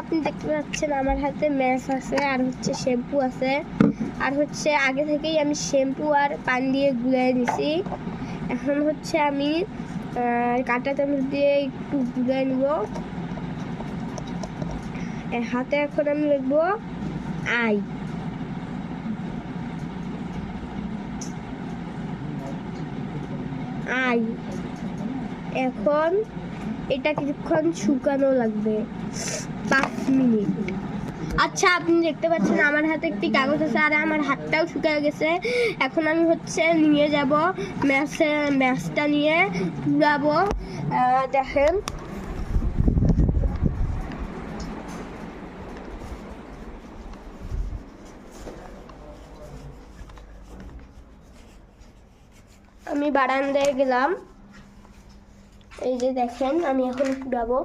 আপনি দেখতে পাচ্ছেন আমার হাতে ম্যাচ আছে আর হচ্ছে শ্যাম্পু আছে আর হচ্ছে আগে থেকেই আমি শ্যাম্পু আর পানি দিয়ে গুলিয়ে নিছি। এখন হচ্ছে আমি কাঁটা চামচ দিয়ে একটু গুলিয়ে নেব। হাতে এখন আমি লিখবো আই। আই এখন এটা কিছুক্ষণ শুকানো লাগবে 5 মিনিট। আচ্ছা আপনি দেখতে পাচ্ছেন আমার হাতে একটি কাগজ আছে আর আমার হাতটাও শুকিয়ে গেছে। এখন আমি হচ্ছে নিয়ে যাব ম্যাচটা নিয়ে পুরাবো। দেখেন আমি বারান্দায় গেলাম, এই যে দেখেন আমি এখন পুরাবো।